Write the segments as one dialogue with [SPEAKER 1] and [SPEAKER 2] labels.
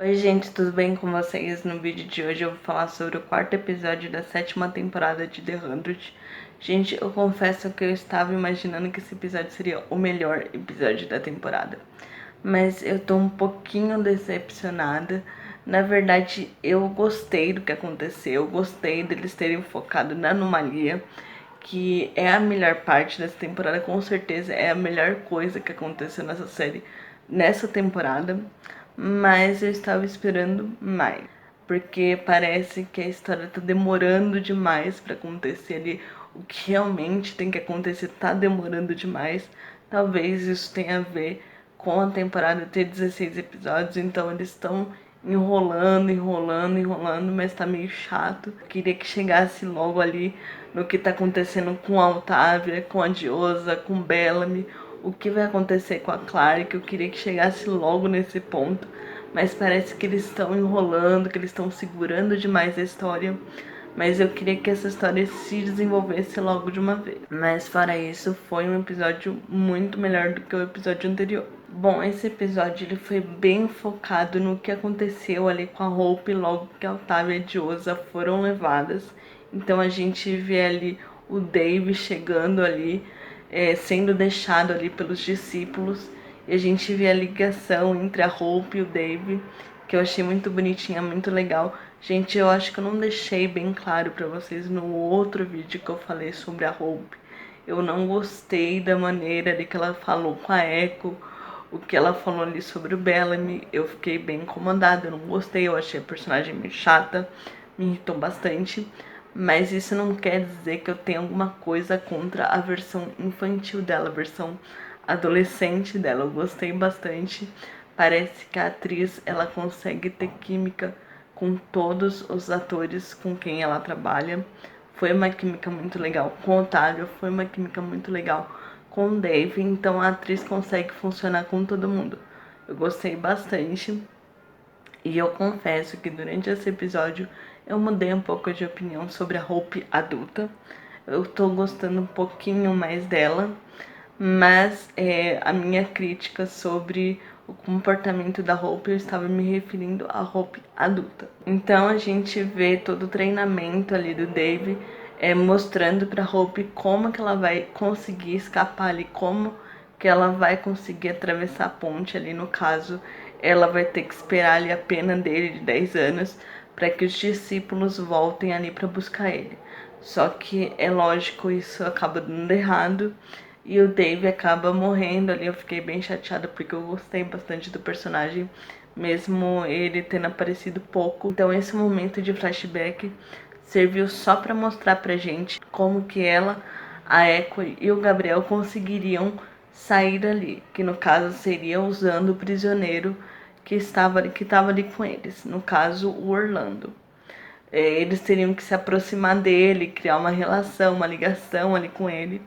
[SPEAKER 1] Oi gente, tudo bem com vocês? No vídeo de hoje eu vou falar sobre o quarto episódio da 7ª temporada de The 100. Gente, eu confesso que eu estava imaginando que esse episódio seria o melhor episódio da temporada, mas eu tô um pouquinho decepcionada. Na verdade, eu gostei do que aconteceu, eu gostei deles terem focado na anomalia, que é a melhor parte dessa temporada, com certeza é a melhor coisa que aconteceu nessa série, nessa temporada. Mas eu estava esperando mais, porque parece que a história tá demorando demais pra acontecer ali. O que realmente tem que acontecer tá demorando demais. Talvez isso tenha a ver com a temporada ter 16 episódios, então eles estão enrolando, mas tá meio chato. Eu queria que chegasse logo ali no que tá acontecendo com a Otávia, com a Diosa, com Bellamy, o que vai acontecer com a Clark. Eu queria que chegasse logo nesse ponto, mas parece que eles estão enrolando, que eles estão segurando demais a história. Mas eu queria que essa história se desenvolvesse logo de uma vez. Mas fora isso, foi um episódio muito melhor do que o episódio anterior. Bom, esse episódio ele foi bem focado no que aconteceu ali com a Hope logo que a Otávia e a Diosa foram levadas. Então a gente vê ali o Dave chegando ali, sendo deixado ali pelos discípulos. E a gente vê a ligação entre a Hope e o Dave, que eu achei muito bonitinha, muito legal. Gente, eu acho que eu não deixei bem claro pra vocês no outro vídeo que eu falei sobre a Hope. Eu não gostei da maneira ali que ela falou com a Echo, o que ela falou ali sobre o Bellamy. Eu fiquei bem incomodada, eu não gostei, eu achei a personagem meio chata, me irritou bastante. Mas isso não quer dizer que eu tenha alguma coisa contra a versão infantil dela, a versão adolescente dela. Eu gostei bastante. Parece que a atriz ela consegue ter química com todos os atores com quem ela trabalha. Foi uma química muito legal com o Otávio, foi uma química muito legal com o Dave, então a atriz consegue funcionar com todo mundo. Eu gostei bastante e eu confesso que durante esse episódio eu mudei um pouco de opinião sobre a Hope adulta. Eu tô gostando um pouquinho mais dela, mas a minha crítica sobre o comportamento da Hope, eu estava me referindo à Hope adulta. Então a gente vê todo o treinamento ali do Dave, mostrando pra Hope como que ela vai conseguir escapar ali, como que ela vai conseguir atravessar a ponte ali. No caso, ela vai ter que esperar ali a pena dele de 10 anos para que os discípulos voltem ali para buscar ele. Só que é lógico, isso acaba dando errado e o Dave acaba morrendo ali. Eu fiquei bem chateada porque eu gostei bastante do personagem, mesmo ele tendo aparecido pouco. Então esse momento de flashback serviu só para mostrar pra gente como que ela, a Echo e o Gabriel conseguiriam sair dali, que no caso seria usando o prisioneiro que estava ali com eles, no caso o Orlando. Eles teriam que se aproximar dele, criar uma relação, uma ligação ali com ele,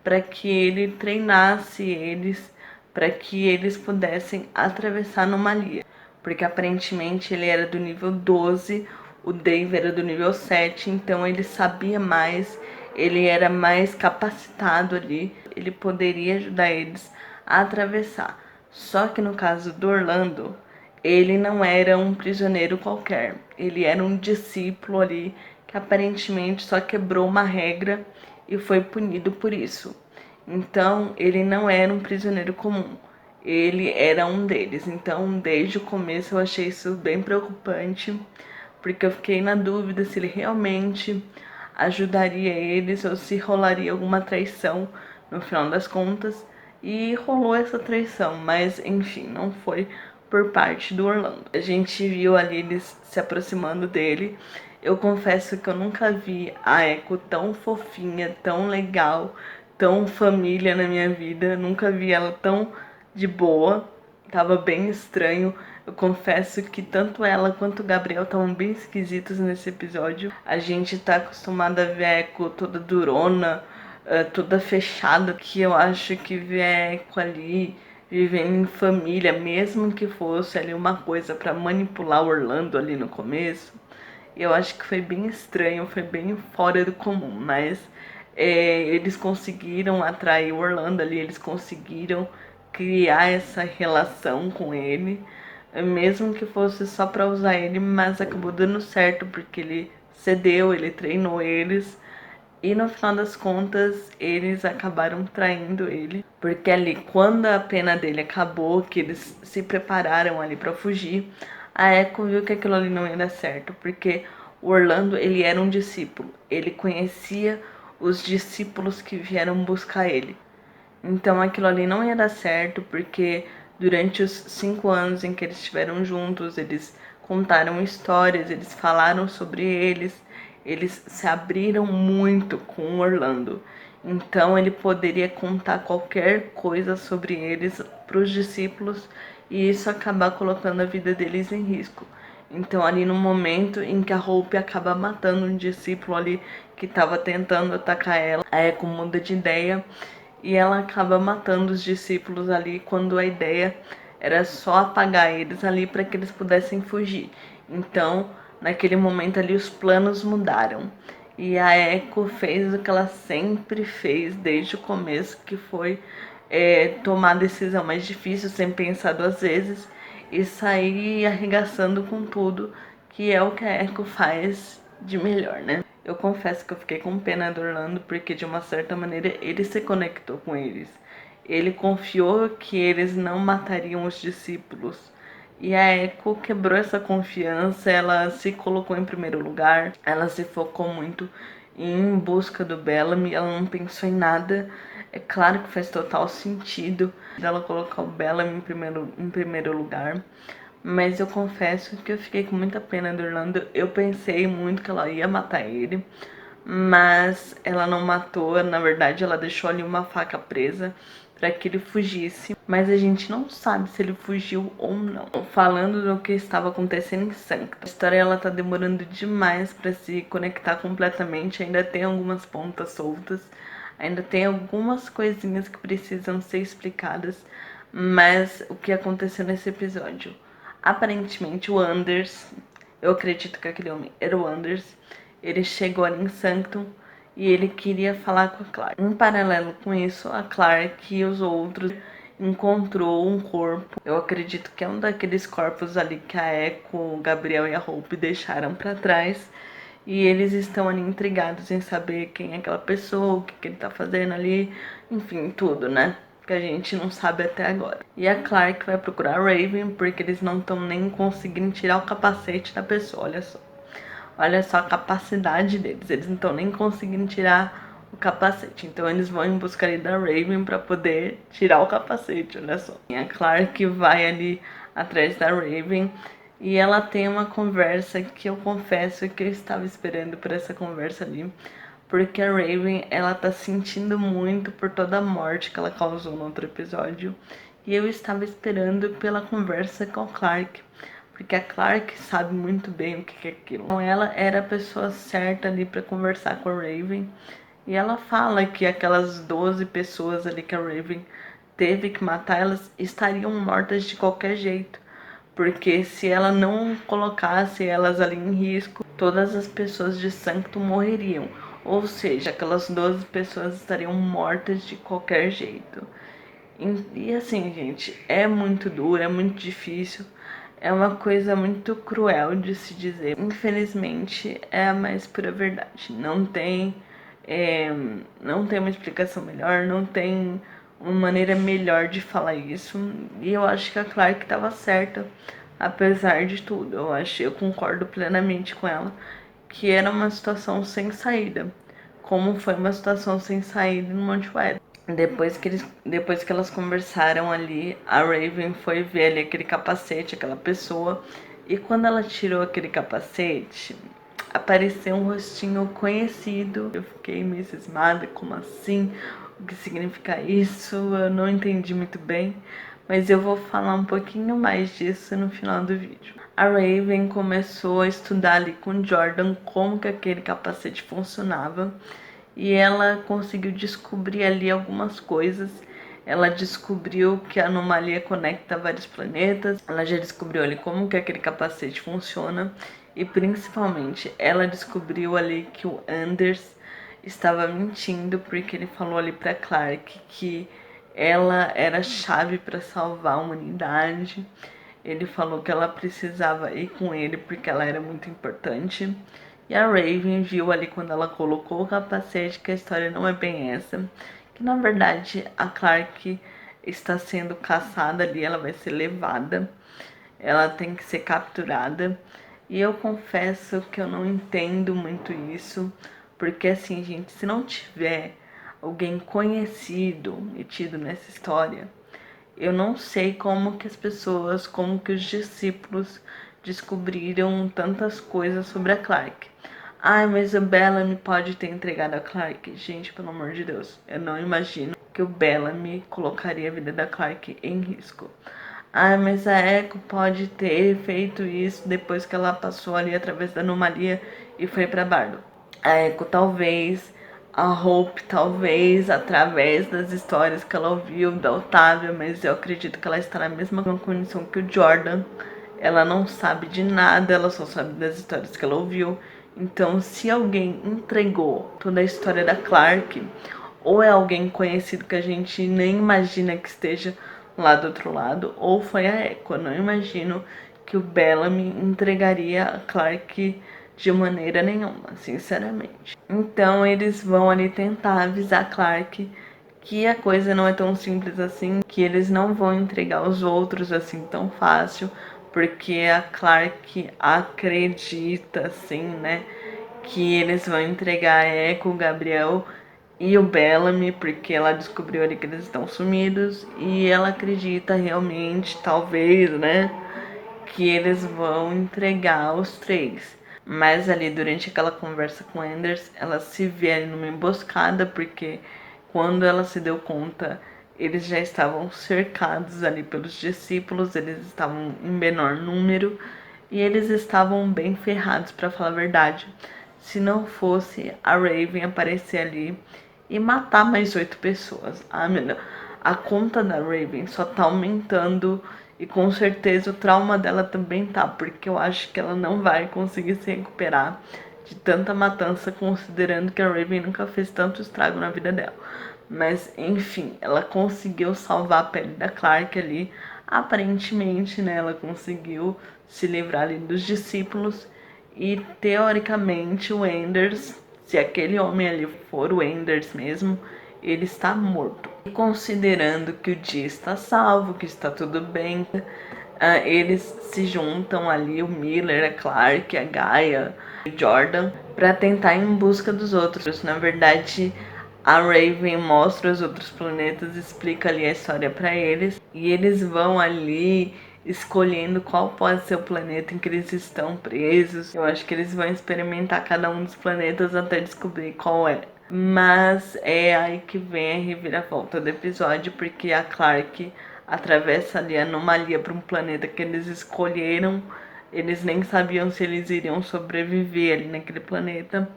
[SPEAKER 1] para que ele treinasse eles, para que eles pudessem atravessar a anomalia. Porque aparentemente ele era do nível 12, o Dave era do nível 7, então ele sabia mais, ele era mais capacitado ali, ele poderia ajudar eles a atravessar. Só que no caso do Orlando, ele não era um prisioneiro qualquer, ele era um discípulo ali que aparentemente só quebrou uma regra e foi punido por isso. Então, ele não era um prisioneiro comum, ele era um deles. Então, desde o começo eu achei isso bem preocupante, porque eu fiquei na dúvida se ele realmente ajudaria eles ou se rolaria alguma traição no final das contas. E rolou essa traição, mas enfim, não foi por parte do Orlando. A gente viu ali eles se aproximando dele. Eu confesso que eu nunca vi a Echo tão fofinha, tão legal, tão família na minha vida. Nunca vi ela tão de boa. Tava bem estranho. Eu confesso que tanto ela quanto o Gabriel estavam bem esquisitos nesse episódio. A gente tá acostumada a ver a Echo toda durona, toda fechada, que eu acho que ver a Echo ali vivendo em família, mesmo que fosse ali uma coisa para manipular o Orlando ali no começo, eu acho que foi bem estranho, foi bem fora do comum, mas eles conseguiram atrair o Orlando ali, eles conseguiram criar essa relação com ele, mesmo que fosse só pra usar ele, mas acabou dando certo porque ele cedeu, ele treinou eles. E no final das contas, eles acabaram traindo ele. Porque ali, quando a pena dele acabou, que eles se prepararam ali pra fugir, a Echo viu que aquilo ali não ia dar certo. Porque o Orlando, ele era um discípulo. Ele conhecia os discípulos que vieram buscar ele. Então aquilo ali não ia dar certo, porque durante os 5 anos em que eles estiveram juntos, eles contaram histórias, eles falaram sobre eles se abriram muito com o Orlando. Então ele poderia contar qualquer coisa sobre eles para os discípulos e isso acabar colocando a vida deles em risco. Então ali no momento em que a Hope acaba matando um discípulo ali que estava tentando atacar ela, a Echo muda de ideia e ela acaba matando os discípulos ali quando a ideia era só apagar eles ali para que eles pudessem fugir. Então, naquele momento ali, os planos mudaram. E a Echo fez o que ela sempre fez desde o começo, que foi tomar a decisão mais difícil, sem pensar duas vezes, e sair arregaçando com tudo, que é o que a Echo faz de melhor, né? Eu confesso que eu fiquei com pena do Orlando porque de uma certa maneira ele se conectou com eles. Ele confiou que eles não matariam os discípulos. E a Echo quebrou essa confiança, ela se colocou em primeiro lugar, ela se focou muito em busca do Bellamy, ela não pensou em nada. É claro que faz total sentido ela colocar o Bellamy em primeiro lugar. Mas eu confesso que eu fiquei com muita pena do Orlando. Eu pensei muito que ela ia matar ele, mas ela não matou. Na verdade, ela deixou ali uma faca presa para que ele fugisse. Mas a gente não sabe se ele fugiu ou não. Falando do que estava acontecendo em Sanctum, a história ela tá demorando demais para se conectar completamente. Ainda tem algumas pontas soltas. Ainda tem algumas coisinhas que precisam ser explicadas. Mas o que aconteceu nesse episódio? Aparentemente o Anders, eu acredito que aquele homem era o Anders, ele chegou ali em Sanctum e ele queria falar com a Clark. Em paralelo com isso, a Clark e os outros encontrou um corpo. Eu acredito que é um daqueles corpos ali que a Echo, o Gabriel e a Hope deixaram para trás. E eles estão ali intrigados em saber quem é aquela pessoa, o que ele tá fazendo ali, enfim, tudo, né? Que a gente não sabe até agora. E a Clark vai procurar a Raven porque eles não estão nem conseguindo tirar o capacete da pessoa, olha só. Olha só a capacidade deles, eles não estão nem conseguindo tirar o capacete. Então eles vão em busca ali da Raven para poder tirar o capacete, olha só. E a Clark vai ali atrás da Raven e ela tem uma conversa que eu confesso que eu estava esperando por essa conversa ali. Porque a Raven, ela tá sentindo muito por toda a morte que ela causou no outro episódio. E eu estava esperando pela conversa com a Clark. Porque a Clark sabe muito bem o que é aquilo. Então ela era a pessoa certa ali para conversar com a Raven. E ela fala que aquelas 12 pessoas ali que a Raven teve que matar, elas estariam mortas de qualquer jeito. Porque se ela não colocasse elas ali em risco, todas as pessoas de Sanctum morreriam. Ou seja, aquelas 12 pessoas estariam mortas de qualquer jeito. E assim, gente, é muito duro, é muito difícil. É uma coisa muito cruel de se dizer. Infelizmente, é a mais pura verdade. Não tem uma explicação melhor, não tem uma maneira melhor de falar isso. E eu acho que a Clark estava certa, apesar de tudo. Eu concordo plenamente com ela que era uma situação sem saída, como foi uma situação sem saída no Monte West. Depois que elas conversaram ali, a Raven foi ver ali aquele capacete, aquela pessoa, e quando ela tirou aquele capacete, apareceu um rostinho conhecido. Eu fiquei meio cismada, como assim? O que significa isso? Eu não entendi muito bem, mas eu vou falar um pouquinho mais disso no final do vídeo. A Raven começou a estudar ali com Jordan como que aquele capacete funcionava e ela conseguiu descobrir ali algumas coisas. Ela descobriu que a anomalia conecta vários planetas, ela já descobriu ali como que aquele capacete funciona e principalmente ela descobriu ali que o Anders estava mentindo porque ele falou ali para Clark que ela era a chave para salvar a humanidade. Ele falou que ela precisava ir com ele porque ela era muito importante. E a Raven viu ali quando ela colocou o capacete que a história não é bem essa. Que na verdade a Clarke está sendo caçada ali, ela vai ser levada. Ela tem que ser capturada. E eu confesso que eu não entendo muito isso. Porque assim, gente, se não tiver alguém conhecido metido nessa história, eu não sei como que as pessoas, como que os discípulos descobriram tantas coisas sobre a Clarke. Ai, mas o Bellamy pode ter entregado a Clarke. Gente, pelo amor de Deus, eu não imagino que o Bellamy colocaria a vida da Clarke em risco. Ai, mas a Echo pode ter feito isso depois que ela passou ali através da anomalia e foi pra Bardo. A Echo talvez, a Hope talvez, através das histórias que ela ouviu da Otávia, mas eu acredito que ela está na mesma condição que o Jordan. Ela não sabe de nada, ela só sabe das histórias que ela ouviu. Então, se alguém entregou toda a história da Clarke, ou é alguém conhecido que a gente nem imagina que esteja lá do outro lado, ou foi a Echo. Eu não imagino que o Bellamy entregaria a Clarke de maneira nenhuma, sinceramente. Então eles vão ali tentar avisar a Clarke que a coisa não é tão simples assim, que eles não vão entregar os outros assim tão fácil, porque a Clarke acredita assim, né, que eles vão entregar a Echo, o Gabriel e o Bellamy, porque ela descobriu ali que eles estão sumidos e ela acredita realmente, talvez, né, que eles vão entregar os três. Mas ali durante aquela conversa com Anders, ela se vê ali numa emboscada, porque quando ela se deu conta, eles já estavam cercados ali pelos discípulos, eles estavam em menor número e eles estavam bem ferrados, para falar a verdade. Se não fosse a Raven aparecer ali e matar mais 8 pessoas. Ah, meu Deus. A conta da Raven só tá aumentando e com certeza o trauma dela também tá, porque eu acho que ela não vai conseguir se recuperar de tanta matança, considerando que a Raven nunca fez tanto estrago na vida dela. Mas, enfim, ela conseguiu salvar a pele da Clarke ali. Aparentemente, né, ela conseguiu se livrar ali dos discípulos. E, teoricamente, o Anders, se aquele homem ali for o Anders mesmo, ele está morto. E considerando que o dia está salvo, que está tudo bem, eles se juntam ali, o Miller, a Clarke, a Gaia, o Jordan, para tentar ir em busca dos outros. Na verdade, a Raven mostra os outros planetas, explica ali a história para eles, e eles vão ali escolhendo qual pode ser o planeta em que eles estão presos. Eu acho que eles vão experimentar cada um dos planetas até descobrir qual é. Mas é aí que vem a reviravolta do episódio, porque a Clarke atravessa ali a anomalia para um planeta que eles escolheram. Eles nem sabiam se eles iriam sobreviver ali naquele planeta,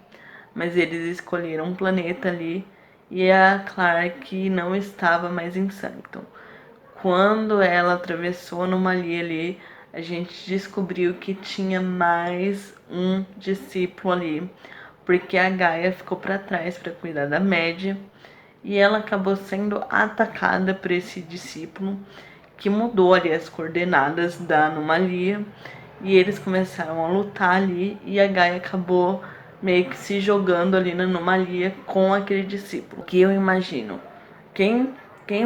[SPEAKER 1] mas eles escolheram um planeta ali e a Clarke não estava mais em Sanctum. Quando ela atravessou a anomalia ali, a gente descobriu que tinha mais um discípulo ali, porque a Gaia ficou para trás para cuidar da média e ela acabou sendo atacada por esse discípulo que mudou ali as coordenadas da anomalia e eles começaram a lutar ali e a Gaia acabou meio que se jogando ali na anomalia com aquele discípulo. Que eu imagino, quem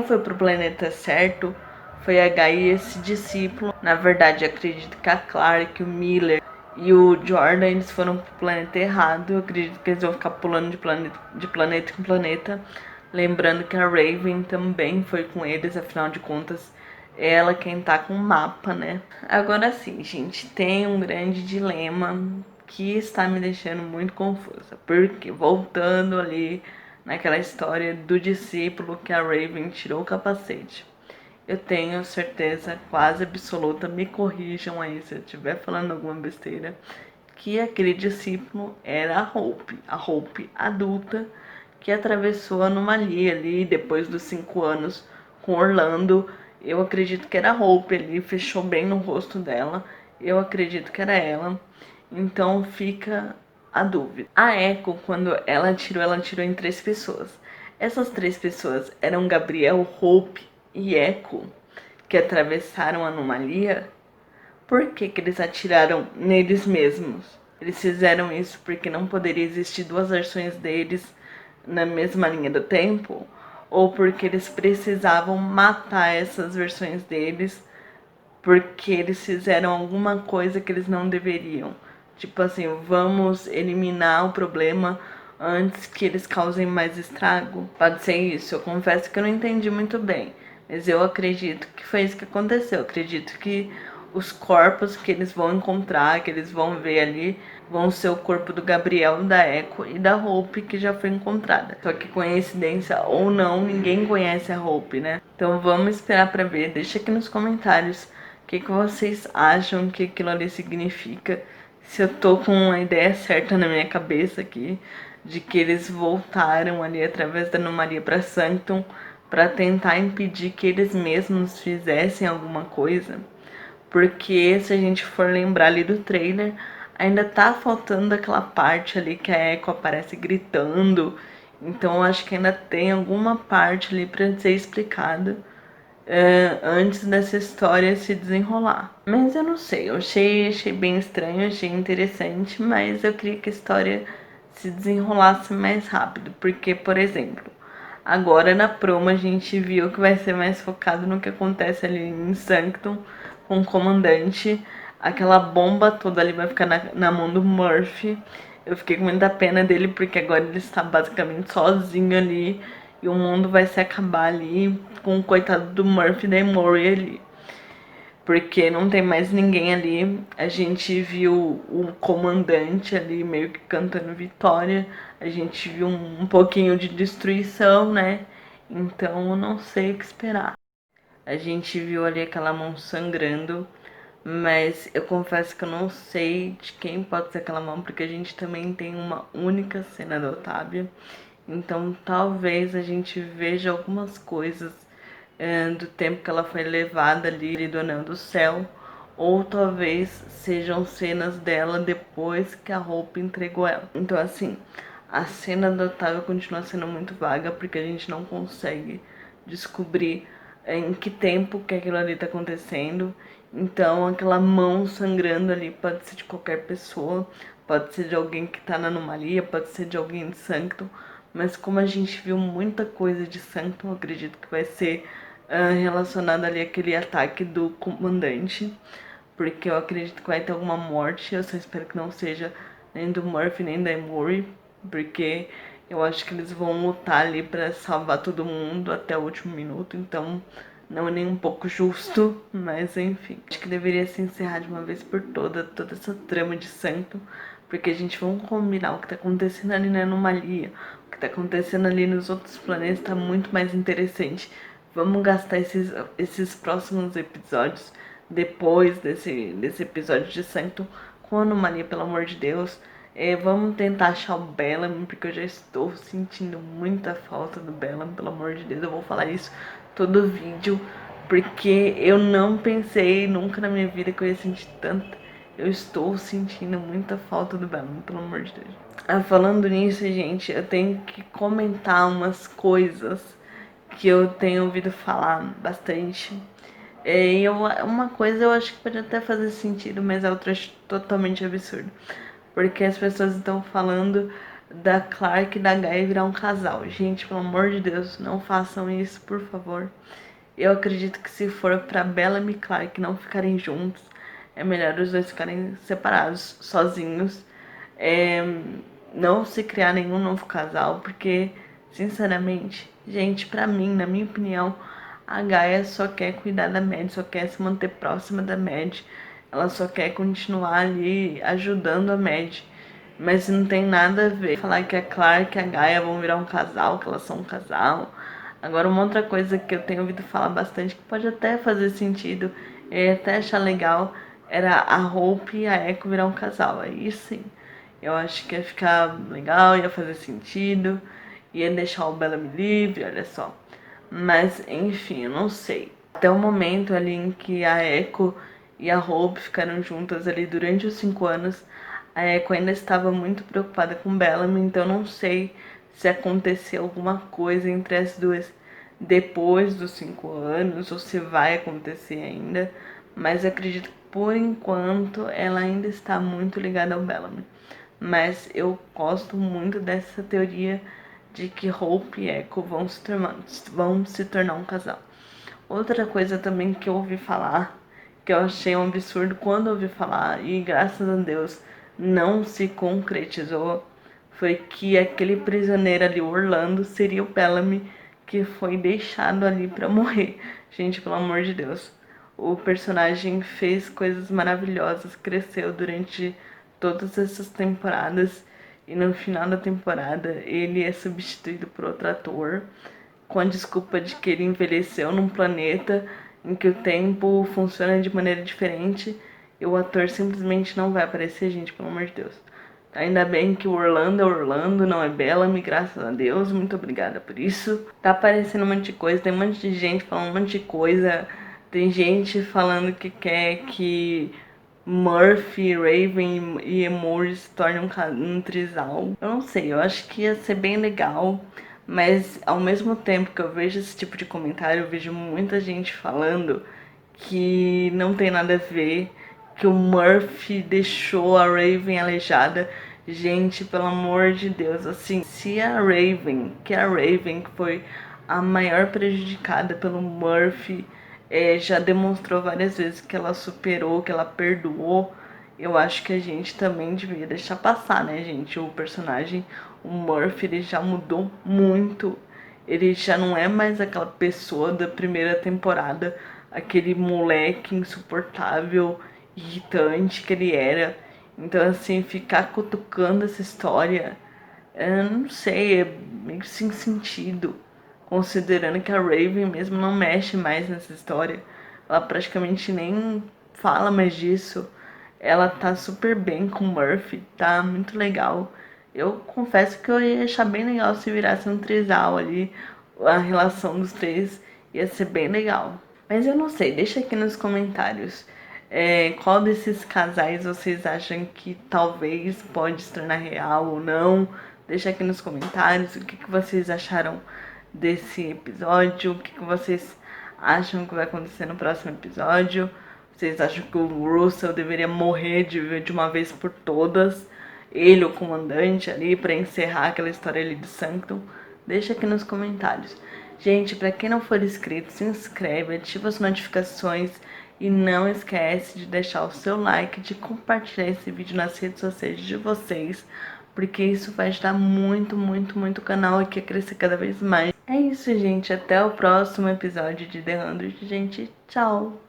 [SPEAKER 1] foi pro planeta certo foi a Gaia e esse discípulo. Na verdade, acredito que a Clarke, o Miller e o Jordan, eles foram pro planeta errado. Eu acredito que eles vão ficar pulando de planeta em planeta. Lembrando que a Raven também foi com eles, afinal de contas, é ela quem tá com o mapa, né? Agora sim, gente, tem um grande dilema que está me deixando muito confusa. Porque, voltando ali naquela história do discípulo que a Raven tirou o capacete, eu tenho certeza quase absoluta, me corrijam aí se eu estiver falando alguma besteira, que aquele discípulo era a Hope adulta, que atravessou a anomalia ali depois dos 5 anos com Orlando. Eu acredito que era a Hope ali, fechou bem no rosto dela. Eu acredito que era ela. Então fica a dúvida. A Echo, quando ela tirou em 3 pessoas. Essas 3 pessoas eram Gabriel, Hope e Echo, que atravessaram a anomalia. por que que eles atiraram neles mesmos? Eles fizeram isso porque não poderia existir duas versões deles na mesma linha do tempo? Ou porque eles precisavam matar essas versões deles porque eles fizeram alguma coisa que eles não deveriam? Tipo assim, vamos eliminar o problema antes que eles causem mais estrago? Pode ser isso, eu confesso que eu não entendi muito bem, mas eu acredito que foi isso que aconteceu. Eu acredito que os corpos que eles vão encontrar, que eles vão ver ali, vão ser o corpo do Gabriel, da Echo e da Hope, que já foi encontrada. Só que coincidência ou não, ninguém conhece a Hope, né? Então vamos esperar pra ver. Deixa aqui nos comentários o que vocês acham que aquilo ali significa. Se eu tô com a ideia certa na minha cabeça aqui, de que eles voltaram ali através da anomalia pra Sanctum para tentar impedir que eles mesmos fizessem alguma coisa. Porque se a gente for lembrar ali do trailer, ainda tá faltando aquela parte ali que a Echo aparece gritando. Então eu acho que ainda tem alguma parte ali para ser explicada antes dessa história se desenrolar. Mas eu não sei, eu achei bem estranho, achei interessante, mas eu queria que a história se desenrolasse mais rápido. Porque, por exemplo, agora na promo a gente viu que vai ser mais focado no que acontece ali em Sanctum com o comandante. Aquela bomba toda ali vai ficar na mão do Murphy. Eu fiquei com muita pena dele porque agora ele está basicamente sozinho ali e o mundo vai se acabar ali com o coitado do Murphy e da Emory ali. Porque não tem mais ninguém ali. A gente viu o comandante ali meio que cantando vitória. A gente viu um pouquinho de destruição, né? Então eu não sei o que esperar. A gente viu ali aquela mão sangrando, mas eu confesso que eu não sei de quem pode ser aquela mão, porque a gente também tem uma única cena da Otávia. Então talvez a gente veja algumas coisas do tempo que ela foi levada ali do Anel do Céu, ou talvez sejam cenas dela depois que a Hope entregou ela. Então assim, a cena da Otávia continua sendo muito vaga, porque a gente não consegue descobrir em que tempo que aquilo ali tá acontecendo. Então aquela mão sangrando ali pode ser de qualquer pessoa, pode ser de alguém que tá na anomalia, pode ser de alguém de Sanctum, mas como a gente viu muita coisa de Sanctum, eu acredito que vai ser relacionado ali àquele ataque do comandante, porque eu acredito que vai ter alguma morte. Eu só espero que não seja nem do Murphy nem da Emory, porque eu acho que eles vão lutar ali pra salvar todo mundo até o último minuto, então não é nem um pouco justo, mas enfim. Acho que deveria se encerrar de uma vez por toda essa trama de Sanctum, porque a gente vamos combinar o que tá acontecendo ali na anomalia, o que tá acontecendo ali nos outros planetas tá muito mais interessante. Vamos gastar esses próximos episódios, depois desse episódio de Sanctum, com a anomalia, pelo amor de Deus. Vamos tentar achar o Bellamy, porque eu já estou sentindo muita falta do Bellamy, pelo amor de Deus. Eu vou falar isso todo vídeo, porque eu não pensei nunca na minha vida que eu ia sentir tanto. Eu estou sentindo muita falta do Bellamy, pelo amor de Deus. Falando nisso, gente, eu tenho que comentar umas coisas que eu tenho ouvido falar bastante. Uma coisa eu acho que pode até fazer sentido, mas a outra eu acho totalmente absurdo. Porque as pessoas estão falando da Clark e da Gaia virar um casal. Gente, pelo amor de Deus, não façam isso, por favor. Eu acredito que se for pra Bellamy e Clark não ficarem juntos, é melhor os dois ficarem separados, sozinhos. Não se criar nenhum novo casal, porque, sinceramente, gente, pra mim, na minha opinião, a Gaia só quer cuidar da Mad, só quer se manter próxima da Mad. Ela só quer continuar ali ajudando a Mad. Mas não tem nada a ver falar que a Clark e a Gaia vão virar um casal, que elas são um casal. Agora, uma outra coisa que eu tenho ouvido falar bastante, que pode até fazer sentido, e até achar legal, era a Hope e a Echo virar um casal. Aí sim, eu acho que ia ficar legal, ia fazer sentido, ia deixar o Bellamy livre, olha só. Mas, enfim, eu não sei. Até o momento ali em que a Echo e a Hope ficaram juntas ali durante os 5 anos, a Echo ainda estava muito preocupada com Bellamy, então eu não sei se aconteceu alguma coisa entre as duas depois dos 5 anos, ou se vai acontecer ainda, mas eu acredito que por enquanto, ela ainda está muito ligada ao Bellamy. Mas eu gosto muito dessa teoria de que Hope e Echo vão se tornar um casal. Outra coisa também que eu ouvi falar, que eu achei um absurdo quando eu ouvi falar, e graças a Deus não se concretizou, foi que aquele prisioneiro ali, Orlando, seria o Bellamy que foi deixado ali pra morrer. Gente, pelo amor de Deus. O personagem fez coisas maravilhosas, cresceu durante todas essas temporadas e no final da temporada ele é substituído por outro ator com a desculpa de que ele envelheceu num planeta em que o tempo funciona de maneira diferente e o ator simplesmente não vai aparecer, gente, pelo amor de Deus. Ainda bem que o Orlando é Orlando, não é Bellamy, graças a Deus, muito obrigada por isso. Tá aparecendo um monte de coisa, tem um monte de gente falando um monte de coisa, tem gente falando que quer que Murphy, Raven e Emory se tornem um trisal. Eu não sei, eu acho que ia ser bem legal, mas ao mesmo tempo que eu vejo esse tipo de comentário, eu vejo muita gente falando que não tem nada a ver, que o Murphy deixou a Raven aleijada. Gente, pelo amor de Deus, assim, se a Raven, que foi a maior prejudicada pelo Murphy, já demonstrou várias vezes que ela superou, que ela perdoou, eu acho que a gente também devia deixar passar, né, gente? O personagem, o Murphy, ele já mudou muito. Ele já não é mais aquela pessoa da primeira temporada, aquele moleque insuportável, irritante que ele era. Então, assim, ficar cutucando essa história, eu não sei, é meio sem sentido. Considerando que a Raven mesmo não mexe mais nessa história. Ela praticamente nem fala mais disso. Ela tá super bem com o Murphy, tá muito legal. Eu confesso que eu ia achar bem legal se virasse um trisal ali. A relação dos três ia ser bem legal. Mas eu não sei, deixa aqui nos comentários. Qual desses casais vocês acham que talvez pode se tornar real ou não? Deixa aqui nos comentários o que vocês acharam desse episódio, o que vocês acham que vai acontecer no próximo episódio. Vocês acham que o Russell deveria morrer de uma vez por todas? Ele, o comandante ali, para encerrar aquela história ali de Sanctum? Deixa aqui nos comentários. Gente, para quem não for inscrito, se inscreve, ativa as notificações e não esquece de deixar o seu like, de compartilhar esse vídeo nas redes sociais de vocês, porque isso vai ajudar muito, muito, muito o canal aqui a crescer cada vez mais. É isso, gente. Até o próximo episódio de The 100, gente. Tchau!